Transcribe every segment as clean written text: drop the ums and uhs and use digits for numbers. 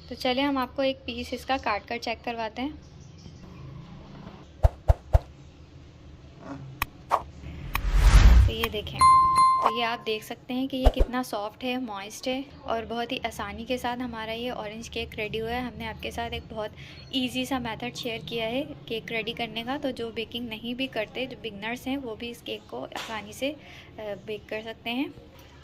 तो चलिए हम आपको एक पीस इसका काट कर चेक करवाते हैं। तो ये देखें, तो ये आप देख सकते हैं कि ये कितना सॉफ्ट है, मॉइस्ट है और बहुत ही आसानी के साथ हमारा ये ऑरेंज केक रेडी हुआ है। हमने आपके साथ एक बहुत इजी सा मेथड शेयर किया है केक रेडी करने का, तो जो बेकिंग नहीं भी करते, जो बिगनर्स हैं, वो भी इस केक को आसानी से बेक कर सकते हैं।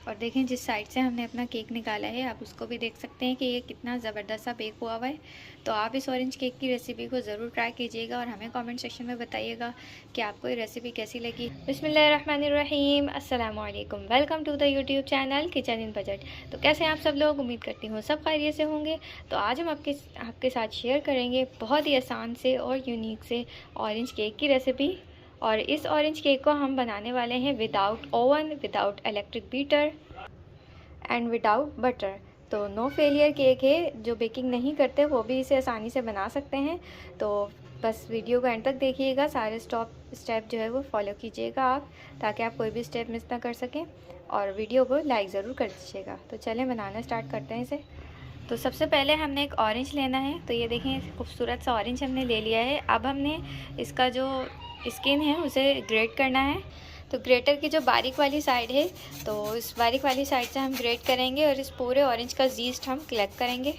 और देखें जिस साइड से हमने अपना केक निकाला है, आप उसको भी देख सकते हैं कि ये कितना ज़बरदस्त सा बेक हुआ हुआ है। तो आप इस ऑरेंज केक की रेसिपी को ज़रूर ट्राई कीजिएगा और हमें कमेंट सेक्शन में बताइएगा कि आपको ये रेसिपी कैसी लगी। बिस्मिल्लाहिर्रहमानिर्रहीम, अस्सलाम वालेकुम, welcome to the YouTube channel kitchen in budget. तो कैसे हैं आप सब लोग? उम्मीद करती हूँ सब खैरियत से होंगे। तो आज हम आपके साथ शेयर करेंगे बहुत ही आसान से और यूनिक से ऑरेंज केक की रेसिपी। और इस ऑरेंज केक को हम बनाने वाले हैं without oven, without electric beater and without butter. तो नो फेलियर केक है, जो बेकिंग नहीं करते वो भी इसे आसानी से बना सकते हैं। तो बस वीडियो को एंड तक देखिएगा, सारे स्टेप जो है वो फॉलो कीजिएगा आप, ताकि आप कोई भी स्टेप मिस ना कर सकें। और वीडियो को लाइक ज़रूर कर दीजिएगा। तो चलें बनाना स्टार्ट करते हैं इसे। तो सबसे पहले हमने एक ऑरेंज लेना है। तो ये देखें खूबसूरत सा ऑरेंज हमने ले लिया है। अब हमने इसका जो स्किन है उसे ग्रेट करना है। तो ग्रेटर की जो बारीक वाली साइड है, तो इस बारीक वाली साइड से हम ग्रेट करेंगे और इस पूरे ऑरेंज का जीस्ट हम कलेक्ट करेंगे।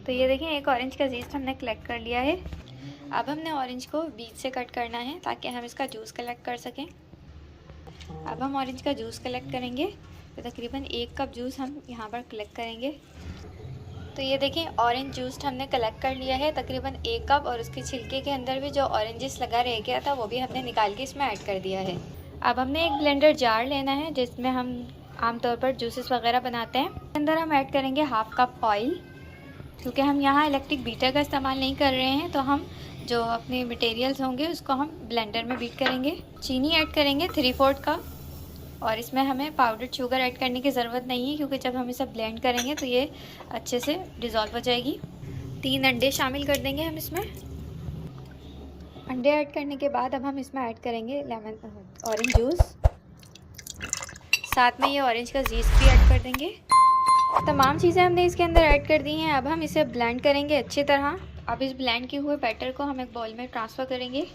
तो ये देखें एक ऑरेंज का जीस्ट हमने कलेक्ट कर लिया है। अब हमने ऑरेंज को बीच से कट करना है ताकि हम इसका जूस कलेक्ट कर सकें। अब हम ऑरेंज का जूस कलेक्ट करेंगे। तो तकरीबन 1 कप जूस हम यहाँ पर कलेक्ट करेंगे। तो ये देखें ऑरेंज जूस हमने कलेक्ट कर लिया है तकरीबन 1 कप, और उसके छिलके के अंदर भी जो ऑरेंजेस लगा रह गया था वो भी हमने निकाल के इसमें ऐड कर दिया है। अब हमने एक ब्लेंडर जार लेना है जिसमें हम आमतौर पर जूसेस वगैरह बनाते हैं। अंदर हम ऐड करेंगे 1/2 कप ऑयल। क्योंकि हम यहाँ इलेक्ट्रिक बीटर का इस्तेमाल नहीं कर रहे हैं, तो हम जो अपने मटेरियल्स होंगे उसको हम ब्लेंडर में बीट करेंगे। चीनी ऐड करेंगे 3/4 का, और इसमें हमें पाउडर्ड शुगर ऐड करने की ज़रूरत नहीं है, क्योंकि जब हम इसे ब्लेंड करेंगे तो ये अच्छे से डिज़ोल्व हो जाएगी। 3 अंडे शामिल कर देंगे हम इसमें। अंडे ऐड करने के बाद अब हम इसमें ऐड करेंगे ऑरेंज जूस, साथ में ये ऑरेंज का जूस भी ऐड कर देंगे। तमाम चीज़ें हमने इसके अंदर ऐड कर दी हैं। अब हम इसे ब्लेंड करेंगे अच्छी तरह। अब इस ब्लेंड किए हुए बैटर को हम एक बाउल में ट्रांसफ़र करेंगे।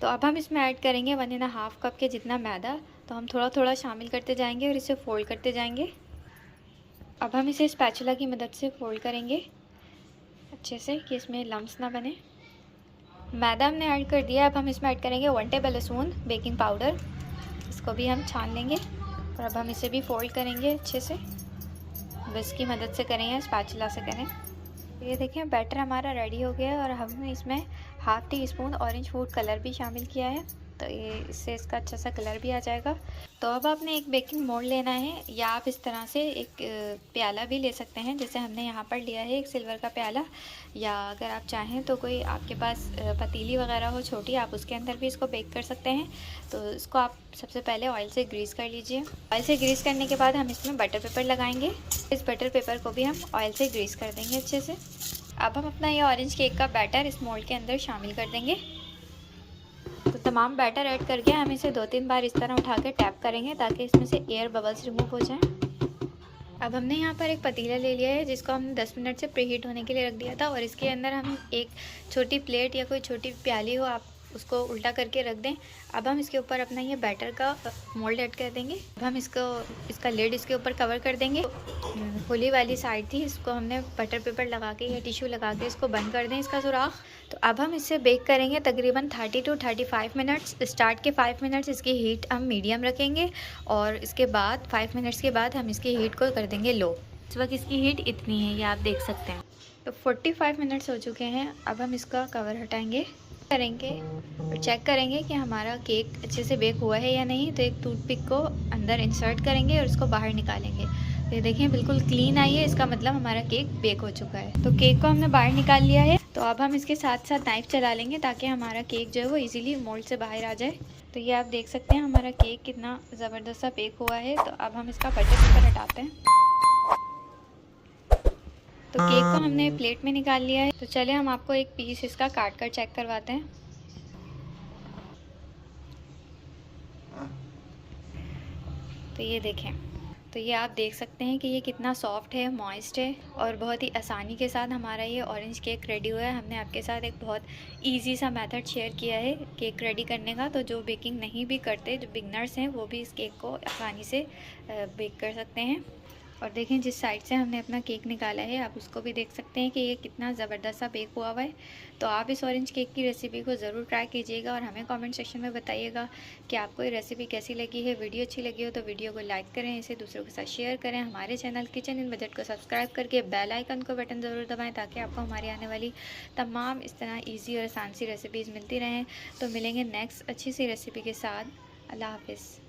तो अब हम इसमें ऐड करेंगे 1.5 कप के जितना मैदा। तो हम थोड़ा थोड़ा शामिल करते जाएंगे और इसे फोल्ड करते जाएंगे। अब हम इसे स्पैचुला की मदद से फोल्ड करेंगे अच्छे से कि इसमें लम्स ना बने। मैदा हमने ऐड कर दिया। अब हम इसमें ऐड करेंगे 1 टेबल स्पून बेकिंग पाउडर। इसको भी हम छान लेंगे और अब हम इसे भी फोल्ड करेंगे अच्छे से। विस्क की मदद से करें या स्पैचुला से करें। ये देखें बैटर हमारा रेडी हो गया है और हमने इसमें 1/2 टीस्पून ऑरेंज फूड कलर भी शामिल किया है। तो ये इससे इसका अच्छा सा कलर भी आ जाएगा। तो अब आपने एक बेकिंग मोल्ड लेना है, या आप इस तरह से एक प्याला भी ले सकते हैं, जैसे हमने यहाँ पर लिया है एक सिल्वर का प्याला। या अगर आप चाहें तो कोई आपके पास पतीली वगैरह हो छोटी, आप उसके अंदर भी इसको बेक कर सकते हैं। तो इसको आप सबसे पहले ऑयल से ग्रीस कर लीजिए। ऑयल से ग्रीस करने के बाद हम इसमें बटर पेपर लगाएंगे। इस बटर पेपर को भी हम ऑयल से ग्रीस कर देंगे अच्छे से। अब हम अपना ये ऑरेंज केक का बैटर इस मोल्ड के अंदर शामिल कर देंगे। तो तमाम बैटर ऐड करके हम इसे 2-3 बार इस तरह उठा के टैप करेंगे ताकि इसमें से एयर बबल्स रिमूव हो जाएं। अब हमने यहाँ पर एक पतीला ले लिया है जिसको हमने 10 मिनट से प्रीहीट होने के लिए रख दिया था, और इसके अंदर हम एक छोटी प्लेट या कोई छोटी प्याली हो, आप उसको उल्टा करके रख दें। अब हम इसके ऊपर अपना ये बैटर का मोल्ड ऐड कर देंगे। अब हम इसका लिड इसके ऊपर कवर कर देंगे। खुली वाली साइड थी, इसको हमने बटर पेपर लगा के या टिश्यू लगा के इसको बंद कर दें इसका सुराख। तो अब हम इसे बेक करेंगे तकरीबन 30 to 35 मिनट्स। स्टार्ट के 5 मिनट्स इसकी हीट हम मीडियम रखेंगे, और इसके बाद 5 मिनट्स के बाद हम इसकी हीट को कर देंगे लो। इस वक्त इसकी हीट इतनी है, ये आप देख सकते हैं। तो 45 मिनट्स हो चुके हैं। अब हम इसका कवर हटाएंगे और चेक करेंगे कि हमारा केक अच्छे से बेक हुआ है या नहीं। तो एक टूथपिक को अंदर इंसर्ट करेंगे और इसको बाहर निकालेंगे। तो ये देखें बिल्कुल क्लीन आई है, इसका मतलब हमारा केक बेक हो चुका है। तो केक को हमने बाहर निकाल लिया है। तो अब हम इसके साथ साथ नाइफ़ चला लेंगे ताकि हमारा केक जो है वो इजीली मोल्ड से बाहर आ जाए। तो ये आप देख सकते हैं हमारा केक कितना ज़बरदस्त सा बेक हुआ है। तो अब हम इसका बटर पेपर हटाते हैं। तो केक को हमने प्लेट में निकाल लिया है। तो चलिए हम आपको एक पीस इसका काट कर चेक करवाते हैं। तो ये देखें, तो ये आप देख सकते हैं कि ये कितना सॉफ्ट है, मॉइस्ट है और बहुत ही आसानी के साथ हमारा ये ऑरेंज केक रेडी हुआ है। हमने आपके साथ एक बहुत इजी सा मेथड शेयर किया है केक रेडी करने का, तो जो बेकिंग नहीं भी करते, जो बिगनर्स हैं, वो भी इस केक को आसानी से बेक कर सकते हैं। और देखें जिस साइड से हमने अपना केक निकाला है, आप उसको भी देख सकते हैं कि ये कितना ज़बरदस्त सा बेक हुआ है। तो आप इस ऑरेंज केक की रेसिपी को ज़रूर ट्राई कीजिएगा और हमें कमेंट सेक्शन में बताइएगा कि आपको ये रेसिपी कैसी लगी है। वीडियो अच्छी लगी हो तो वीडियो को लाइक करें, इसे दूसरों के साथ शेयर करें। हमारे चैनल किचन इन बजट को सब्सक्राइब करके बेल आइकन को बटन ज़रूर दबाएँ ताकि आपको हमारी आने वाली तमाम इस तरह ईजी और आसान सी रेसिपीज़ मिलती रहें। तो मिलेंगे नेक्स्ट अच्छी सी रेसिपी के साथ। अल्लाह हाफिज़।